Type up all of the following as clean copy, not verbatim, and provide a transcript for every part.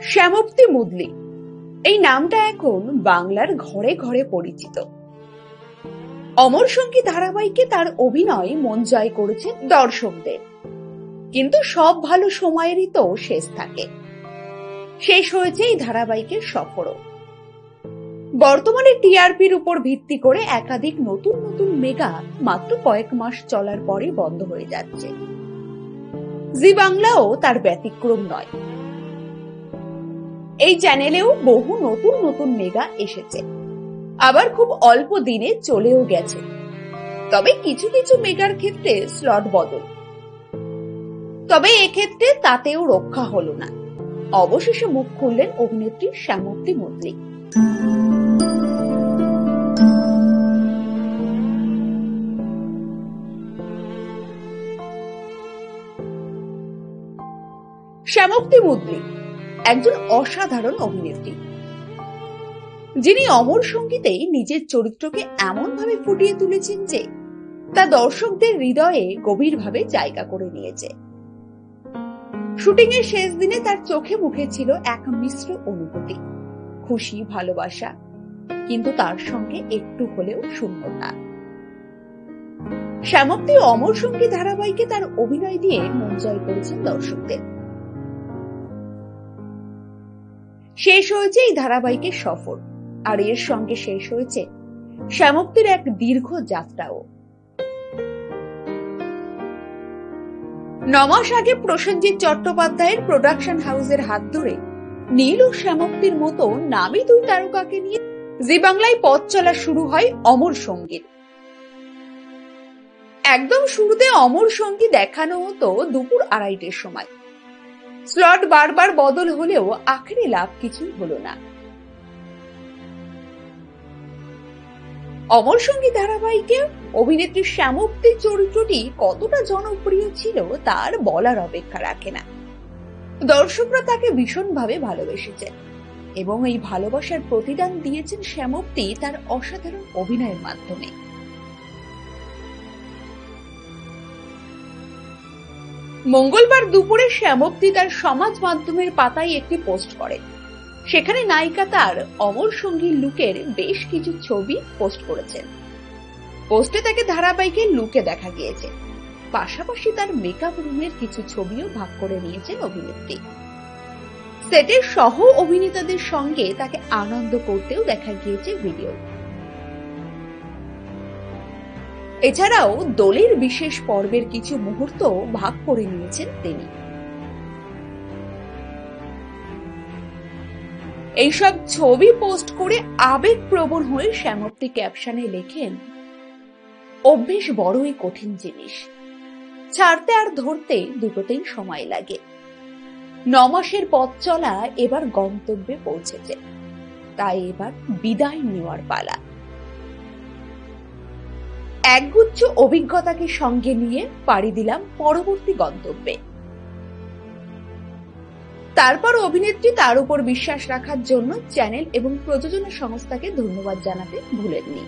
শ্যামপ্তি মুদলি এই নামটা এখন বাংলার ঘরে ঘরে পরিচিত। অমর সঙ্গী ধারাবাহিকে তার অভিনয় মন জয় করেছে দর্শকদের, কিন্তু সব ভালো সময়েরই তো শেষ থাকে। শেষ হয়েছে এই ধারাবাহিকের সফরও। বর্তমানে টিআরপির উপর ভিত্তি করে একাধিক নতুন নতুন মেগা মাত্র কয়েক মাস চলার পরে বন্ধ হয়ে যাচ্ছে। জি বাংলাও তার ব্যতিক্রম নয়। এই চ্যানেলেও বহু নতুন নতুন মেগা এসেছে, আবার খুব অল্প দিনে চলেও গেছে। তবে কিছু কিছু মেগার ক্ষেত্রে স্লট বদল, তবে এক্ষেত্রে তাতেও রক্ষা হলো না। অবশেষে মুখ খুললেন অভিনেত্রী শ্যামপ্তি মুদলি। শ্যামপ্তি মুদলি একজন অসাধারণ অভিনেত্রী, যিনি অমর সঙ্গীতে নিজের চরিত্রকে এমন ভাবে ফুটিয়ে তুলেছেন যে তা দর্শকদের হৃদয়ে গভীরভাবে জায়গা করে নিয়েছে। শুটিং এর শেষ দিনে তার চোখে মুখে ছিল এক মিশ্র অনুভূতি, খুশি, ভালোবাসা, কিন্তু তার সঙ্গে একটু হলেও শূন্যতা। শ্যামপ্তি অমর সঙ্গী ধারাবাহিকে তার অভিনয় দিয়ে মন জয় করেছেন দর্শকদের। শেষ হয়েছে এই ধারাবাহিকের সফর, আর এর সঙ্গে শেষ হয়েছে শ্যামপ্তির এক দীর্ঘ যাত্রাও। 9 মাস আগে প্রসেনজিৎ চট্টোপাধ্যায়ের প্রোডাকশন হাউসের হাত ধরে নীল ও শ্যামপ্তির মতো নামী 2 তারকাকে নিয়ে জি বাংলায় পথ চলা শুরু হয় অমর সঙ্গীর। একদম শুরুতে অমর সঙ্গী দেখানো হতো দুপুর 2:30টার সময়। স্লট বারবার বদল হলেও আখেরে লাভ কিছুই হলো না। অমর সঙ্গী ধারাবাহিকে অভিনেত্রী শ্যামপ্তির চরিত্রটি কতটা জনপ্রিয় ছিল তার বলার অপেক্ষা রাখে না। দর্শকরা তাকে ভীষণভাবে ভালোবেসেছেন এবং এই ভালোবাসার প্রতিদান দিয়েছেন শ্যামপ্তি তার অসাধারণ অভিনয়ের মাধ্যমে। মঙ্গলবার দুপুরে শ্যামপ্তি তার সমাজ মাধ্যমের পাতায় একটি পোস্ট করেন। সেখানে নায়িকা তার অমর সঙ্গীর লুকের বেশ কিছু ছবি পোস্ট করেছেন। পোস্টে তাকে ধারাবাহিকের লুকে দেখা গিয়েছে, পাশাপাশি তার মেকআপ রুমের কিছু ছবিও ভাগ করে নিয়েছেন অভিনেত্রী। সেটের সহ অভিনেতাদের সঙ্গে তাকে আনন্দ করতেও দেখা গিয়েছে ভিডিও। এছাড়াও দোলের বিশেষ পর্বের কিছু মুহূর্ত ভাগ করে নিয়েছেন তিনি। এইসব ছবি পোস্ট করে আবেগপ্রবণ হয়ে শ্যামপ্তি ক্যাপশনে লেখেন, অভ্যেস বড়ই কঠিন জিনিস, ছাড়তে আর ধরতে দুটোতেই সময় লাগে। 9 মাসের পথ চলা এবার গন্তব্যে পৌঁছেছে, তাই এবার বিদায় নেওয়ার পালা। একগুচ্ছ অভিজ্ঞতাকে সঙ্গে নিয়ে পাড়ি দিলাম পরবর্তী গন্তব্যে। তারপর অভিনেত্রী তার উপর বিশ্বাস রাখার জন্য চ্যানেল এবং প্রযোজনা সংস্থাকে ধন্যবাদ জানাতে ভুলেননি।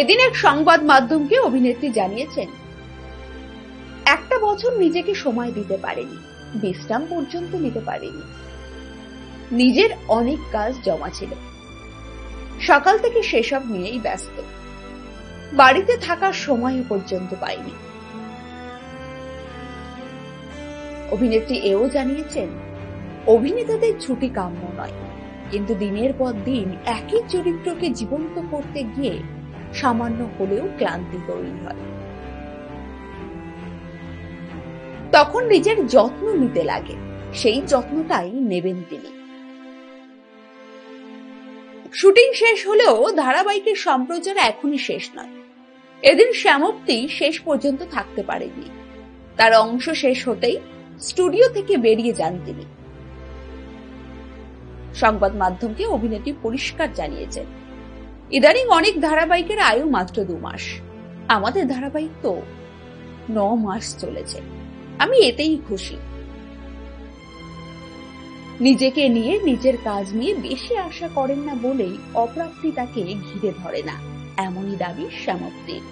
এদিন এক সংবাদ মাধ্যমকে অভিনেত্রী জানিয়েছেন, 1 বছর নিজেকে সময় দিতে পারেনি, বিশ্রাম পর্যন্ত নিতে পারেনি। নিজের অনেক কাজ জমা ছিল, সকাল থেকে সেসব নিয়েই ব্যস্ত। বাড়িতে থাকার সময় পর্যন্ত পাইনি। অভিনেত্রী এও জানিয়েছেন, অভিনেতাদের ছুটি কাম্য নয়, কিন্তু দিনের পর দিন একই চরিত্রকে জীবন্ত করতে গিয়ে সামান্য হলেও ক্লান্তি তৈরি হয়। তখন নিজের যত্ন নিতে লাগে, সেই যত্নটাই নেবেন তিনি। শুটিং শেষ হলেও ধারাবাহিকের সম্প্রচার এখনই শেষ নয়। এদিন শ্যামপ্তি শেষ পর্যন্ত থাকতে পারেননি। তার অংশ শেষ হতেই স্টুডিও থেকে বেরিয়ে যান তিনি। সংবাদ মাধ্যমকে অভিনেত্রী পরিষ্কার জানিয়েছেন, ইদানিং অনেক ধারাবাহিকের আয়ু মাত্র 2 মাস, আমাদের ধারাবাহিক তো 9 মাস চলেছে, আমি এতেই খুশি। নিজেকে নিয়ে, নিজের কাজ নিয়ে বেশি আশা করেন না বলেই অপ্রাপ্তি তাকে ঘিরে ধরে না, এমনই দাবি শ্যামপ্তির।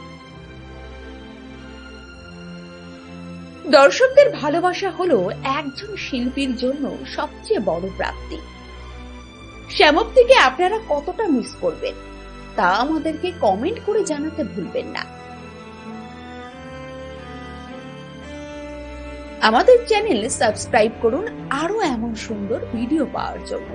দর্শকদের ভালোবাসা হলো একজন শিল্পীর জন্য সবচেয়ে বড় প্রাপ্তি। শ্যামপ্তিকে আপনারা কতটা মিস করবেন তা আমাদেরকে কমেন্ট করে জানাতে ভুলবেন না। আমাদের চ্যানেল সাবস্ক্রাইব করুন আরো এমন সুন্দর ভিডিও পাওয়ার জন্য।